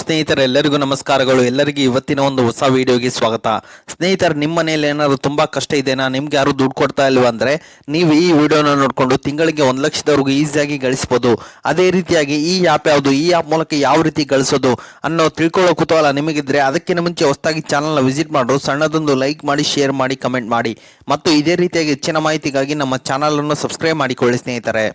ಸ್ನೇಹಿತರೆ, ಎಲ್ಲರಿಗೂ ನಮಸ್ಕಾರಗಳು. ಎಲ್ಲರಿಗೂ ಇವತ್ತಿನ ಒಂದು ಹೊಸ ವಿಡಿಯೋಗೆ ಸ್ವಾಗತ. ಸ್ನೇಹಿತರೆ, ನಿಮ್ಮ ಮನೆಯಲ್ಲಿ ಏನಾದ್ರು ತುಂಬಾ ಕಷ್ಟ ಇದೆನಾ, ನಿಮ್ಗೆ ಯಾರು ದುಡ್ಡು ಕೊಡ್ತಾ ಇಲ್ವಾ ಅಂದ್ರೆ ನೀವು ಈ ವಿಡಿಯೋನ ನೋಡ್ಕೊಂಡು ತಿಂಗಳಿಗೆ 1 ಲಕ್ಷದವರೆಗೂ ಈಸಿಯಾಗಿ ಗಳಿಸಬಹುದು. ಅದೇ ರೀತಿಯಾಗಿ ಈ ಆ್ಯಪ್ ಯಾವುದು, ಈ ಆ್ಯಪ್ ಮೂಲಕ ಯಾವ ರೀತಿ ಗಳಿಸೋದು ಅನ್ನೋ ತಿಳ್ಕೊಳ್ಳೋ ಕುತೂಹಲ ನಿಮಗಿದ್ರೆ ಅದಕ್ಕಿಂತ ಮುಂಚೆ ಹೊಸದಾಗಿ ಚಾನಲ್ನ ವಿಸಿಟ್ ಮಾಡೋರು ಸಣ್ಣದೊಂದು ಲೈಕ್ ಮಾಡಿ, ಶೇರ್ ಮಾಡಿ, ಕಮೆಂಟ್ ಮಾಡಿ ಮತ್ತು ಇದೇ ರೀತಿಯಾಗಿ ಹೆಚ್ಚಿನ ಮಾಹಿತಿಗಾಗಿ ನಮ್ಮ ಚಾನಲ್ ಅನ್ನು ಸಬ್ಸ್ಕ್ರೈಬ್ ಮಾಡಿಕೊಳ್ಳಿ. ಸ್ನೇಹಿತರೆ,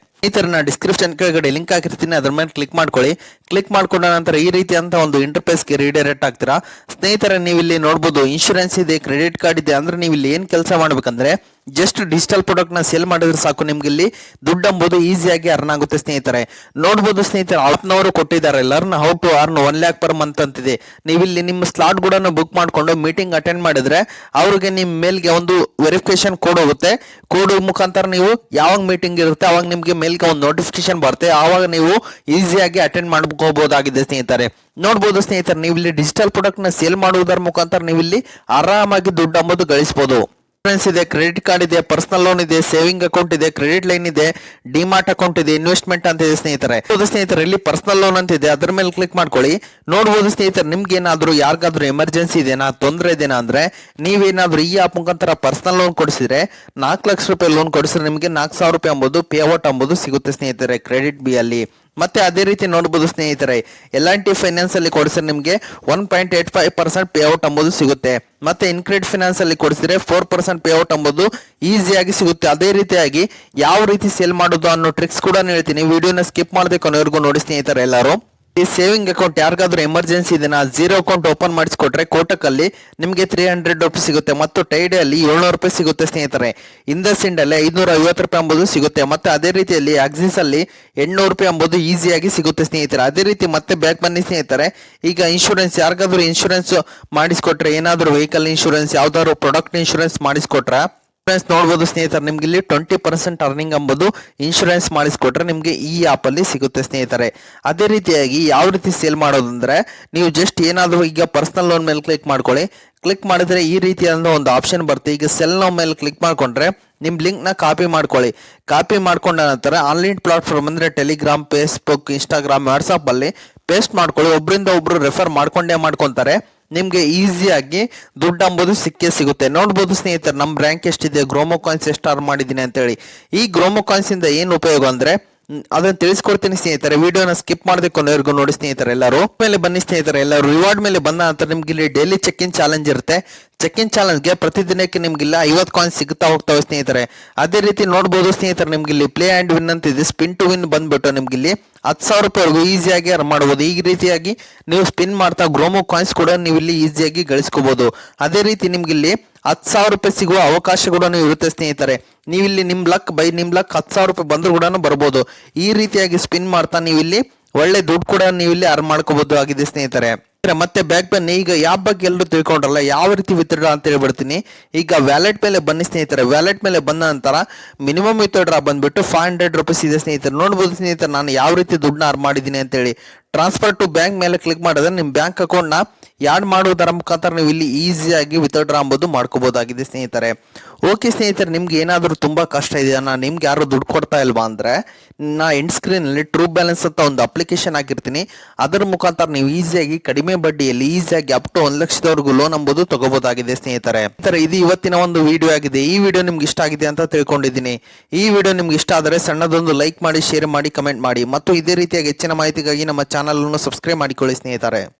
ನಾ ಡಿಸ್ಕ್ರಿಪ್ಷನ್ ಕೆಳಗಡೆ ಲಿಂಕ್ ಹಾಕಿರ್ತೀನಿ, ಅದ್ರ ಮೇಲೆ ಕ್ಲಿಕ್ ಮಾಡ್ಕೊಳ್ಳಿ. ಕ್ಲಿಕ್ ಮಾಡ್ಕೊಂಡ ನಂತರ ಈ ರೀತಿಯಂತ ಒಂದು ಇಂಟರ್ಫೇಸ್ಗೆ ರೀಡೈರೆಕ್ಟ್ ಆಗ್ತೀರಾ. ಸ್ನೇಹಿತರೆ, ನೀವು ಇಲ್ಲಿ ನೋಡ್ಬೋದು ಇನ್ಶೂರೆನ್ಸ್ ಇದೆ, ಕ್ರೆಡಿಟ್ ಕಾರ್ಡ್ ಇದೆ. ಅಂದ್ರೆ ನೀವು ಇಲ್ಲಿ ಏನು ಕೆಲಸ ಮಾಡ್ಬೇಕಂದ್ರೆ ಜಸ್ಟ್ ಡಿಜಿಟಲ್ ಪ್ರಾಡಕ್ಟ್ ನ ಸೇಲ್ ಮಾಡಿದ್ರೆ ಸಾಕು, ನಿಮ್ಗೆ ಇಲ್ಲಿ ದುಡ್ಡು ಎಂಬುದು ಈಸಿಯಾಗಿ ಅರ್ನ್ ಆಗುತ್ತೆ. ಸ್ನೇಹಿತರೆ ನೋಡ್ಬೋದು, ಸ್ನೇಹಿತರೆ ಆಪ್ನವರು ಕೊಟ್ಟಿದ್ದಾರೆ learn how to earn 1 lakh per month ಅಂತಿದೆ. ನೀವು ಇಲ್ಲಿ ನಿಮ್ಮ ಸ್ಲಾಟ್ ಕೂಡ ಬುಕ್ ಮಾಡ್ಕೊಂಡು ಮೀಟಿಂಗ್ ಅಟೆಂಡ್ ಮಾಡಿದ್ರೆ ಅವ್ರಿಗೆ ನಿಮ್ಮ ಮೇಲ್ಗೆ ಒಂದು ವೆರಿಫಿಕೇಶನ್ ಕೋಡ್ ಹೋಗುತ್ತೆ. ಕೋಡ್ ಮುಖಾಂತರ ನೀವು ಯಾವಾಗ ಮೀಟಿಂಗ್ ಇರುತ್ತೆ ಅವಾಗ ನಿಮ್ಗೆ ಮೇಲ್ಗೆ ಒಂದು ನೋಟಿಫಿಕೇಶನ್ ಬರುತ್ತೆ. ಆವಾಗ ನೀವು ಈಸಿಯಾಗಿ ಅಟೆಂಡ್ ಮಾಡ್ಕೋಬಹುದಾಗಿದೆ. ಸ್ನೇಹಿತರೆ ನೋಡ್ಬೋದು, ಸ್ನೇಹಿತರೆ ನೀವು ಇಲ್ಲಿ ಡಿಜಿಟಲ್ ಪ್ರಾಡಕ್ಟ್ ನ ಸೇಲ್ ಮಾಡುವುದರ ಮುಖಾಂತರ ನೀವು ಇಲ್ಲಿ ಆರಾಮಾಗಿ ದುಡ್ಡು ಎಂಬುದು ಗಳಿಸಬಹುದು. ಇನ್ಶೂರೆನ್ಸ್ ಇದೆ, ಕ್ರೆಡಿಟ್ ಕಾರ್ಡ್ ಇದೆ, ಪರ್ಸನಲ್ ಲೋನ್ ಇದೆ, ಸೇವಿಂಗ್ ಅಕೌಂಟ್ ಇದೆ, ಕ್ರೆಡಿಟ್ ಲೈನ್ ಇದೆ, ಡಿಮಾರ್ಟ್ ಅಕೌಂಟ್ ಇದೆ, ಇನ್ವೆಸ್ಟ್ಮೆಂಟ್ ಅಂತ ಇದೆ. ಸ್ನೇಹಿತರೆ ಇಲ್ಲಿ ಪರ್ಸನಲ್ ಲೋನ್ ಅಂತ ಇದೆ, ಅದ್ರ ಮೇಲೆ ಕ್ಲಿಕ್ ಮಾಡ್ಕೊಳ್ಳಿ. ನೋಡ್ಬೋದು ಸ್ನೇಹಿತರೆ, ನಿಮ್ಗೆ ಏನಾದ್ರು ಯಾರಿಗಾದ್ರೂ ಎಮರ್ಜೆನ್ಸಿ ಇದೆನಾ, ತೊಂದರೆ ಇದೆನಾ ಅಂದ್ರೆ ನೀವೇನಾದ್ರೂ ಈ ಆಪ್ ಮುಖಾಂತರ ಪರ್ಸನಲ್ ಲೋನ್ ಕೊಡಿಸಿದ್ರೆ 4 ಲಕ್ಷ ರೂಪಾಯಿ ಲೋನ್ ಕೊಡಿಸಿದ್ರೆ ನಿಮಗೆ 4,000 ರೂಪಾಯಿ ಎಂಬುದು ಪೇ ಔಟ್ ಎಂಬುದು ಸಿಗುತ್ತೆ. ಸ್ನೇಹಿತರೆ ಕ್ರೆಡಿಟ್ ಬಿ ಅಲ್ಲಿ ಮತ್ತೆ ಅದೇ ರೀತಿ ನೋಡಬಹುದು ಸ್ನೇಹಿತರೆ, L&T ಫೈನಾನ್ಸ್ ಅಲ್ಲಿ ಕೊಡಿಸಿದ್ರೆ ನಿಮಗೆ 1.85% ಪೇ ಔಟ್ ಎಂಬುದು ಸಿಗುತ್ತೆ. ಮತ್ತೆ ಇನ್ಕ್ರೆಡಿಟ್ ಫೈನಾನ್ಸ್ ಅಲ್ಲಿ ಕೊಡಿಸಿದ್ರೆ 4% ಪೇ ಔಟ್ ಎಂಬುದು ಈಸಿಯಾಗಿ ಸಿಗುತ್ತೆ. ಅದೇ ರೀತಿಯಾಗಿ ಯಾವ ರೀತಿ ಸೇಲ್ ಮಾಡೋದು ಅನ್ನೋ ಟ್ರಿಕ್ಸ್ ಕೂಡ ಹೇಳ್ತೀನಿ. ವಿಡಿಯೋನ ಸ್ಕಿಪ್ ಮಾಡದೆ ಕೊನೆವರೆಗೂ ನೋಡಿ ಸ್ನೇಹಿತರೆ. ಎಲ್ಲರೂ ಈ ಸೇವಿಂಗ್ ಅಕೌಂಟ್ ಯಾರಿಗಾದ್ರೂ ಎಮರ್ಜೆನ್ಸಿ ಇದೆನಾ, ಜೀರೋ ಅಕೌಂಟ್ ಓಪನ್ ಮಾಡಿಸ್ಕೊಟ್ರೆ ಕೋಟಕಲ್ಲಿ ನಿಮಗೆ 300 ರೂಪಾಯಿ ಸಿಗುತ್ತೆ ಮತ್ತು ಟೈಡೆ ಅಲ್ಲಿ 700 ರೂಪಾಯಿ ಸಿಗುತ್ತೆ. ಸ್ನೇಹಿತರೆ ಇಂಡಸ್ ಇಂಡ್ ಅಲ್ಲಿ 550 ರೂಪಾಯಿ ಎಂಬುದು ಸಿಗುತ್ತೆ. ಮತ್ತೆ ಅದೇ ರೀತಿಯಲ್ಲಿ ಆಕ್ಸಿಸ್ ಅಲ್ಲಿ 800 ರೂಪಾಯಿ ಎಂಬುದು ಈಸಿಯಾಗಿ ಸಿಗುತ್ತೆ. ಸ್ನೇಹಿತರೆ ಅದೇ ರೀತಿ ಮತ್ತೆ ಬ್ಯಾಕ್ ಬನ್ನಿ ಸ್ನೇಹಿತರೆ. ಈಗ ಇನ್ಶೂರೆನ್ಸ್ ಯಾರಿಗಾದ್ರೂ ಇನ್ಶೂರೆನ್ಸ್ ಮಾಡಿಸ್ಕೊಟ್ರೆ, ಏನಾದ್ರು ವೆಹಿಕಲ್ ಇನ್ಶೂರೆನ್ಸ್, ಯಾವ್ದಾದ್ರು ಪ್ರಾಡಕ್ಟ್ ಇನ್ಶೂರೆನ್ಸ್ ಮಾಡಿಸ್ಕೊಟ್ರೆ ನೋಡಬಹುದು ಸ್ನೇಹಿತರೆ, ನಿಮ್ಗೆ ಇಲ್ಲಿ 20% ಅರ್ನಿಂಗ್ ಎಂಬುದು ಇನ್ಶೂರೆನ್ಸ್ ಮಾಡಿಸ್ಕೊಟ್ರೆ ನಿಮ್ಗೆ ಈ ಆಪ್ ಅಲ್ಲಿ ಸಿಗುತ್ತೆ. ಸ್ನೇಹಿತರೆ ಅದೇ ರೀತಿಯಾಗಿ ಯಾವ ರೀತಿ ಸೇಲ್ ಮಾಡೋದಂದ್ರೆ ನೀವು ಜಸ್ಟ್ ಏನಾದ್ರು ಈಗ ಪರ್ಸನಲ್ ಲೋನ್ ಮೇಲೆ ಕ್ಲಿಕ್ ಮಾಡ್ಕೊಳ್ಳಿ. ಕ್ಲಿಕ್ ಮಾಡಿದ್ರೆ ಈ ರೀತಿಯಾದ ಒಂದು ಆಪ್ಷನ್ ಬರುತ್ತೆ. ಈಗ ಸೆಲ್ ನೋ ಮೇಲೆ ಕ್ಲಿಕ್ ಮಾಡ್ಕೊಂಡ್ರೆ ನಿಮ್ ಲಿಂಕ್ ನ ಕಾಪಿ ಮಾಡ್ಕೊಳ್ಳಿ. ಕಾಪಿ ಮಾಡ್ಕೊಂಡ ನಂತರ ಆನ್ಲೈನ್ ಪ್ಲಾಟ್ಫಾರ್ಮ್ ಅಂದ್ರೆ ಟೆಲಿಗ್ರಾಮ್, ಫೇಸ್ಬುಕ್, ಇನ್ಸ್ಟಾಗ್ರಾಮ್, ವಾಟ್ಸ್ಆಪ್ ಅಲ್ಲಿ ಪೇಸ್ಟ್ ಮಾಡ್ಕೊಳ್ಳಿ. ಒಬ್ಬರಿಂದ ಒಬ್ರು ರೆಫರ್ ಮಾಡ್ಕೊಂತಾರೆ. ನಿಮ್ಗೆ ಈಸಿಯಾಗಿ ದುಡ್ಡು ಎಂಬುದು ಸಿಗುತ್ತೆ. ನೋಡ್ಬೋದು ಸ್ನೇಹಿತರೆ, ನಮ್ ರ್ಯಾಂಕ್ ಎಷ್ಟಿದೆ, ಗ್ರೋಮೋ ಕಾಯಿನ್ಸ್ ಎಷ್ಟು ಅರ್ನ್ ಮಾಡಿದ್ದೀನಿ ಅಂತ ಹೇಳಿ. ಈ ಗ್ರೋಮೋ ಕಾಯಿನ್ಸ್ ಇಂದ ಏನ್ ಉಪಯೋಗ ಅಂದ್ರೆ ಅದನ್ನ ತಿಳಿಸ್ಕೊಡ್ತೀನಿ ಸ್ನೇಹಿತರೆ. ವಿಡಿಯೋನ ಸ್ಕಿಪ್ ಮಾಡದೆ ಕೊನೆವರೆಗೂ ನೋಡಿ ಸ್ನೇಹಿತರೆ. ಎಲ್ಲರೂ ಮೇಲೆ ಬನ್ನಿ ಸ್ನೇಹಿತರೆ. ಎಲ್ಲರೂ ರಿವಾರ್ಡ್ ಮೇಲೆ ಬಂದ ನಂತರ ನಿಮ್ಗೆ ಇಲ್ಲಿ ಡೈಲಿ ಚೆಕ್ ಇನ್ ಚಾಲೆಂಜ್ ಇರುತ್ತೆ. ಚೆಕ್ ಇನ್ ಚಾಲೆಂಜ್ಗೆ ಪ್ರತಿದಿನಕ್ಕೆ ನಿಮ್ಗಿಲ್ಲ 50 ಕಾಯಿನ್ಸ್ ಸಿಗ್ತಾ ಹೋಗ್ತವೆ ಸ್ನೇಹಿತರೆ. ಅದೇ ರೀತಿ ನೋಡ್ಬೋದು ಸ್ನೇಹಿತರೆ, ನಿಮ್ಗೆ ಇಲ್ಲಿ ಪ್ಲೇ ಅಂಡ್ ವಿನ್ ಅಂತ ಇದೆ. ಸ್ಪಿನ್ ಟು ವಿನ್ ಬಂದ್ಬಿಟ್ಟು ನಿಮ್ಗೆ ಇಲ್ಲಿ 10,000 ರೂಪಾಯಿವರೆಗೂ ಈಸಿಯಾಗಿ ಅರ್ನ್ ಮಾಡಬಹುದು. ಈ ರೀತಿಯಾಗಿ ನೀವು ಸ್ಪಿನ್ ಮಾಡ್ತಾ ಗ್ರೋಮೋ ಕಾಯಿನ್ಸ್ ಕೂಡ ನೀವು ಇಲ್ಲಿ ಈಸಿಯಾಗಿ ಗಳಿಸ್ಕೋಬಹುದು. ಅದೇ ರೀತಿ ನಿಮ್ಗೆ ಇಲ್ಲಿ 10,000 ರೂಪಾಯಿ ಸಿಗುವ ಅವಕಾಶ ಕೂಡ ಇರುತ್ತೆ ಸ್ನೇಹಿತರೆ. ನೀವು ಇಲ್ಲಿ ನಿಮ್ ಲಕ್ 10,000 ರೂಪಾಯಿ ಬಂದ್ರು ಕೂಡ ಬರ್ಬೋದು. ಈ ರೀತಿಯಾಗಿ ಸ್ಪಿನ್ ಮಾಡ್ತಾ ನೀವು ಇಲ್ಲಿ ಒಳ್ಳೆ ದುಡ್ಡು ಕೂಡ ನೀವು ಇಲ್ಲಿ ಅರ್ನ್ ಮಾಡ್ಕೋಬಹುದು ಆಗಿದೆ ಸ್ನೇಹಿತರೆ. ಮತ್ತೆ ಬ್ಯಾಕ್ ಬನ್ನಿ. ಈಗ ಯಾವ ಬಗ್ಗೆ ಎಲ್ಲರೂ ತಿಳ್ಕೊಂಡ್ರಲ್ಲ, ಯಾವ ರೀತಿ ವಿತ್ಡ್ರಾ ಅಂತ ಹೇಳ್ಬಿಡ್ತೀನಿ. ಈಗ ವ್ಯಾಲೆಟ್ ಮೇಲೆ ಬನ್ನಿ ಸ್ನೇಹಿತರೆ. ವ್ಯಾಲೆಟ್ ಮೇಲೆ ಬಂದ ನಂತರ ಮಿನಿಮಮ್ ವಿತ್ಡ್ರಾ ಬಂದ್ಬಿಟ್ಟು 500 ರೂಪೀಸ್ ಇದೆ ಸ್ನೇಹಿತರೆ. ನೋಡ್ಬೋದು ಸ್ನೇಹಿತರೆ, ನಾನು ಯಾವ ರೀತಿ ದುಡ್ಡನ್ನ ಅರ್ನ್ ಮಾಡಿದ್ದೀನಿ ಅಂತ ಹೇಳಿ. ಟ್ರಾನ್ಸ್ಫರ್ ಟು ಬ್ಯಾಂಕ್ ಮೇಲೆ ಕ್ಲಿಕ್ ಮಾಡಿದ್ರೆ ನಿಮ್ಮ ಬ್ಯಾಂಕ್ ಅಕೌಂಟ್ ನ ಯಾಡ್ ಮಾಡುವುದರ ಮುಖಾಂತರ ನೀವು ಇಲ್ಲಿ ಈಸಿಯಾಗಿ ವಿತ್ಡ್ರಾ ಎಂಬುದು ಮಾಡ್ಕೋಬಹುದಾಗಿದೆ ಸ್ನೇಹಿತರೆ. ಓಕೆ ಸ್ನೇಹಿತರೆ, ನಿಮ್ಗೆ ಏನಾದರೂ ತುಂಬಾ ಕಷ್ಟ ಇದೆಯಾ, ನಿಮ್ಗೆ ಯಾರು ದುಡ್ಡು ಕೊಡ್ತಾ ಇಲ್ವಾ ಅಂದ್ರೆ ನಾ ಎಂಡ್ ಸ್ಕ್ರೀನ್ ಅಲ್ಲಿ ಟ್ರೂ ಬ್ಯಾಲೆನ್ಸ್ ಅಂತ ಒಂದು ಅಪ್ಲಿಕೇಶನ್ ಹಾಕಿರ್ತೀನಿ. ಅದರ ಮುಖಾಂತರ ನೀವು ಈಸಿಯಾಗಿ ಕಡಿಮೆ ಬಡ್ಡಿಯಲ್ಲಿ ಈಸಿಯಾಗಿ ಅಪ್ ಟು 1 ಲಕ್ಷದವರೆಗೂ ಲೋನ್ ಎಂಬುದು ತಗೋಬಹುದಾಗಿದೆ ಸ್ನೇಹಿತರೆ. ಇದು ಇವತ್ತಿನ ಒಂದು ವಿಡಿಯೋ ಆಗಿದೆ. ಈ ವಿಡಿಯೋ ನಿಮ್ಗೆ ಇಷ್ಟ ಆಗಿದೆ ಅಂತ ತಿಳ್ಕೊಂಡಿದ್ದೀನಿ. ಈ ವಿಡಿಯೋ ನಿಮ್ಗೆ ಇಷ್ಟ ಆದರೆ ಸಣ್ಣದೊಂದು ಲೈಕ್ ಮಾಡಿ, ಶೇರ್ ಮಾಡಿ, ಕಮೆಂಟ್ ಮಾಡಿ ಮತ್ತು ಇದೇ ರೀತಿಯಾಗಿ ಹೆಚ್ಚಿನ ಮಾಹಿತಿಗಾಗಿ ನಮ್ಮ ಚಾನಲ್ ಅನ್ನು ಸಬ್ಸ್ಕ್ರೈಬ್ ಮಾಡಿಕೊಳ್ಳಿ ಸ್ನೇಹಿತರೆ.